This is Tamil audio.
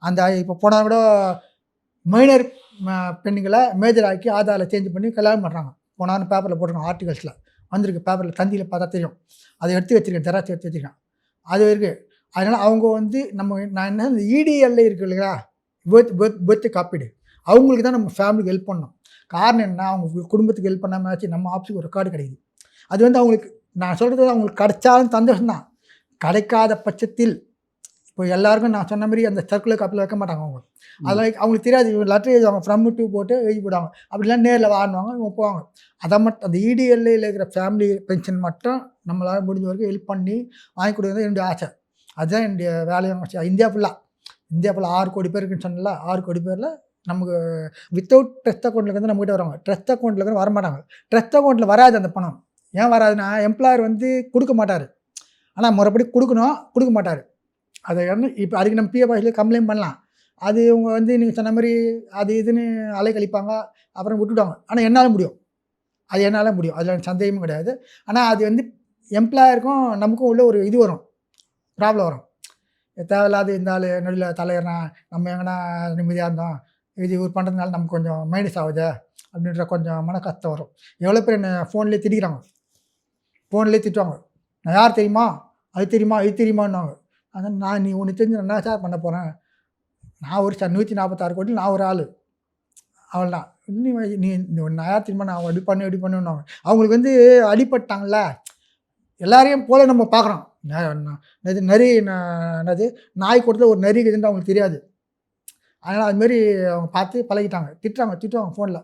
அந்த இப்போ போனால் கூட மைனர் பெண்ணுங்களை மேஜர் ஆக்கி ஆதாரில் சேஞ்ச் பண்ணி கல்யாணம் பண்ணுறாங்க. போனான்னு பேப்பரில் போட்டிருக்கோம், ஆர்டிகல்ஸில் வந்திருக்கு. பேப்பரில் தந்தியில் பார்த்தா தெரியும். அதை எடுத்து வச்சுருக்கேன், ஜெராக்ஸ் எடுத்து வச்சுருக்கேன். அது இருக்குது. அதனால் அவங்க வந்து நான் என்ன இந்த இடிஎல்ல இருக்குது இல்லைங்களா, பர்த் காப்பீடு, அவங்களுக்கு தான் நம்ம ஃபேமிலிக்கு ஹெல்ப் பண்ணணும். காரணம் என்ன, அவங்க குடும்பத்துக்கு ஹெல்ப் பண்ணாமல் ஆச்சு நம்ம ஆஃபீஸுக்கு ஒரு ரெக்கார்டு கிடைக்குது. அது வந்து அவங்களுக்கு நான் சொல்கிறது அவங்களுக்கு கிடைச்சாலும் சந்தோஷம் தான். கிடைக்காத பட்சத்தில் இப்போ எல்லாருக்கும் நான் சொன்ன மாதிரி அந்த சர்க்குலர் காப்பியில் வைக்க மாட்டாங்க அவங்க. அதில் அவங்களுக்கு தெரியாது. இவங்க லெட்டர் எழுதுவாங்க, ஃப்ரம் டூ போட்டு எழுதி போடுவாங்க. அப்படிலாம் நேரில் வாங்குவாங்க, இவங்க போவாங்க. அதை மட்டும் அந்த இடிஎல்ல இருக்கிற ஃபேமிலி பென்ஷன் மட்டும் நம்மளால் முடிஞ்ச வரைக்கும் ஹெல்ப் பண்ணி வாங்கி கொடுக்குறது என்னுடைய ஆசை. அதுதான் என்னுடைய வேலையான இந்தியா ஃபுல்லாக 6 கோடி பேர் இருக்குன்னு சொன்னல, 6 கோடி பேரில் நமக்கு வித்தவுட் ட்ரஸ்ட் அக்கௌண்ட்டில் வந்து நம்மகிட்ட வருவாங்க. ட்ரஸ்ட் அக்கௌண்ட்டில் வந்து வரமாட்டாங்க. ட்ரஸ்ட் அக்கௌண்ட்டில் வராது அந்த பணம். ஏன் வராதுன்னா, எம்ப்ளாயர் வந்து கொடுக்க மாட்டார். ஆனால் முறைப்படி கொடுக்கணும், கொடுக்க மாட்டார். அதை வந்து இப்போ அதுக்கு நம்ம பிஎஃப் ஆஃபீஸில் கம்ப்ளைண்ட் பண்ணலாம். அது இவங்க வந்து நீங்கள் சொன்ன மாதிரி அது இதுன்னு அலைக்கழிப்பாங்க, அப்புறம் விட்டுவிடுவாங்க. ஆனால் என்னால் முடியும், அது என்னால் முடியும், அதில் எனக்கு சந்தேகமும் கிடையாது. ஆனால் அது வந்து எம்ப்ளாயருக்கும் நமக்கும் உள்ள ஒரு இது வரும், ப்ராப்ளம் வரும். தேவையில்லாத இருந்தாலும் நடுவில் தலையிறனா, நம்ம எங்கன்னா நிம்மதியாக இருந்தோம், இது இவர் பண்ணுறதுனால நமக்கு கொஞ்சம் மைனஸ் ஆகுது அப்படின்ற கொஞ்சம் மன கஷ்டம் வரும். எவ்வளோ பேர் என்னை ஃபோன்லேயே திட்டிக்கிறாங்க, ஃபோன்லேயே திட்டுவாங்க. நான் யார் தெரியுமா, அது தெரியுமா, இது தெரியுமான்னுவாங்க. அதான் நீ ஒன்று தெரிஞ்சு என்ன சார் பண்ண போகிறேன், நான் ஒரு 146 கோடி, நான் ஒரு ஆள், அவ்வளோதான். நீ நான் யார் தெரியுமா, நான் அப்படி பண்ணுவாங்க. அவங்களுக்கு வந்து அடிப்பட்டாங்கல்ல, எல்லாரையும் போல நம்ம பார்க்குறோம். நரி என்னது நாய் கூட்டத்தில் ஒரு நரி இருக்குதுன்னு அவங்களுக்கு தெரியாது. அதனால் அதுமாரி அவங்க பார்த்து பழகிட்டாங்க. திட்டுவாங்க ஃபோனில்.